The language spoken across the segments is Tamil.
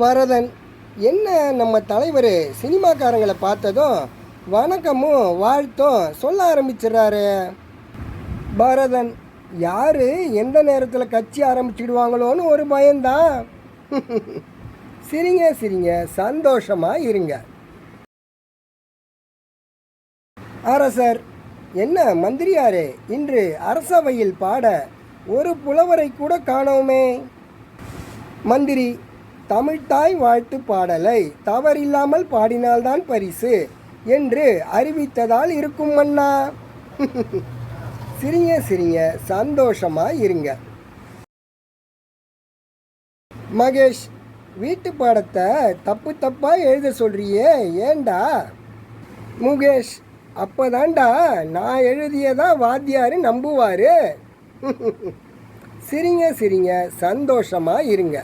வரதன், என்ன நம்ம தலைவர் சினிமாக்காரங்களை பார்த்ததும் வணக்கமும் வாழ்த்தும் சொல்ல ஆரம்பிச்சிடுறாரு. பரதன், யார் எந்த நேரத்தில் கட்சி ஆரம்பிச்சிடுவாங்களோன்னு ஒரு பயம்தான். சிரிங்க சிரிங்க, சந்தோஷமாக இருங்க. அரசர், என்ன மந்திரியாரே, இன்று அரசவையில் பாட ஒரு புலவரை கூட காணோமே. மந்திரி, தமிழ்த்தாய் வாழ்த்து பாடலை தவறில்லாமல் பாடினால்தான் பரிசு என்று அறிவித்ததால் இருக்கும் மன்னா. சிரிங்க சிரிங்க, சந்தோஷமாக இருங்க. மகேஷ், வீட்டு பாடத்தை தப்பு தப்பாக எழுத சொல்றியே, ஏண்டா? முகேஷ், அப்போதாண்டா நான் எழுதியதா வாத்தியார் நம்புவார். சிரிங்க சிரிங்க, சந்தோஷமாக இருங்க.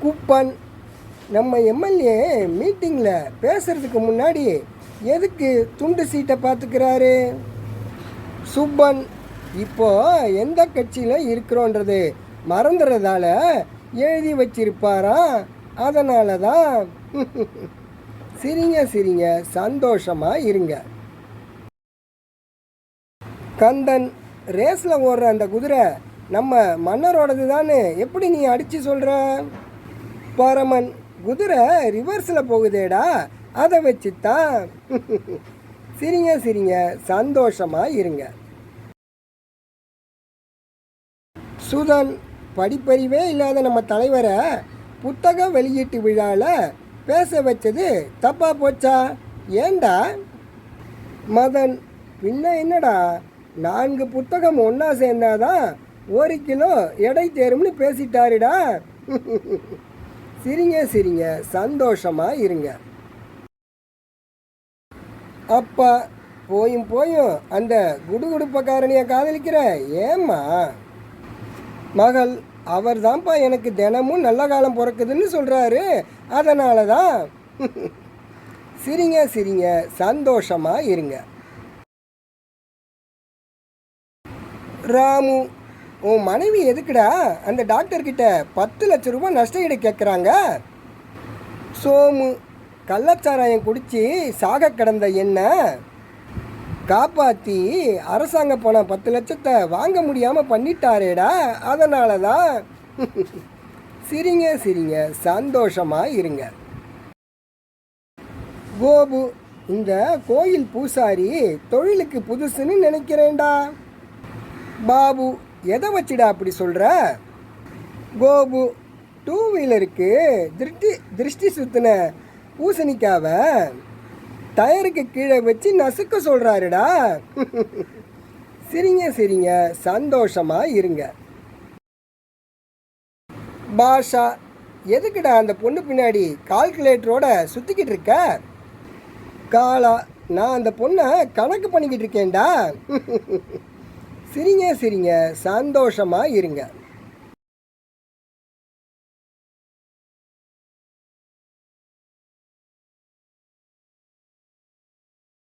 குப்பன், நம்ம எம்எல்ஏ மீட்டிங்கில் பேசுறதுக்கு முன்னாடி எதுக்கு துண்டு சீட்டை பார்த்துக்கிறாரு? சுப்பன், இப்போ எந்த கட்சியில் இருக்கிறோன்றது மறந்துறதால எழுதி வச்சிருப்பாரா, அதனால தான். சிரிங்க சிரிங்க, சந்தோஷமாக இருங்க. கந்தன், ரேஸில் ஓடுற அந்த குதிரை நம்ம மன்னரோடது தானே, எப்படி நீ அடித்து சொல்கிற? பரமன், குதிரை ரிவர்ஸில் போகுதேடா, அதை வச்சுத்தான். சிரிங்க சிரிங்க, சந்தோஷமாக இருங்க. சுதன், படிப்பறிவே இல்லாத நம்ம தலைவரை புத்தக வெளியீட்டு விழாவில் பேச வச்சது தப்பா போச்சா, ஏண்டா? மதன், பின்ன என்னடா, 4 புத்தகம் ஒன்றா சேர்ந்தாதான் 1 கிலோ எடை தேரும்னு பேசிட்டாருடா. சிரிங்க சிரிங்க, சந்தோஷமாக இருங்க. அப்பா, போயும் போயும் அந்த குடுகுடுப்பக்காரனியை காதலிக்கிற, ஏம்மா? மகள், அவர் தான்ப்பா எனக்கு தினமும் நல்ல காலம் பிறக்குதுன்னு சொல்கிறாரு, அதனால தான். சிரிங்க சிரிங்க, சந்தோஷமாக இருங்க. ராமு, உன் மனைவி எதுக்குடா அந்த டாக்டர்கிட்ட 10 லட்சம் ரூபாய் நஷ்ட ஈடு கேட்குறாங்க? சோமு, கள்ளச்சாராயம் குடித்து சாக கிடந்த என்ன காப்பாற்றி அரசாங்க பணம் 10 லட்சத்தை வாங்க முடியாமல் பண்ணிட்டாரேடா, அதனால தான். சிரிங்க சிரிங்க, சந்தோஷமாக இருங்க. கோபு, இந்த கோயில் பூசாரி தொழிலுக்கு புதுசுன்னு நினைக்கிறேன்டா. பாபு, எதை வச்சுடா அப்படி சொல்கிற? கோபு, 2 வீலருக்கு திருஷ்டி சுத்தின பூசணிக்காவை டயருக்கு கீழே வச்சு நசுக்க சொல்கிறாருடா. சிரிங்க சிரிங்க, சந்தோஷமாக இருங்க. பாஷா, எதுக்குடா அந்த பொண்ணு பின்னாடி கால்குலேட்டரோட சுற்றிக்கிட்டு இருக்க? காலா, நான் அந்த பொண்ணை கணக்கு பண்ணிக்கிட்டு இருக்கேன்டா. சிரிங்க சிரிங்க, சந்தோஷமாக இருங்க.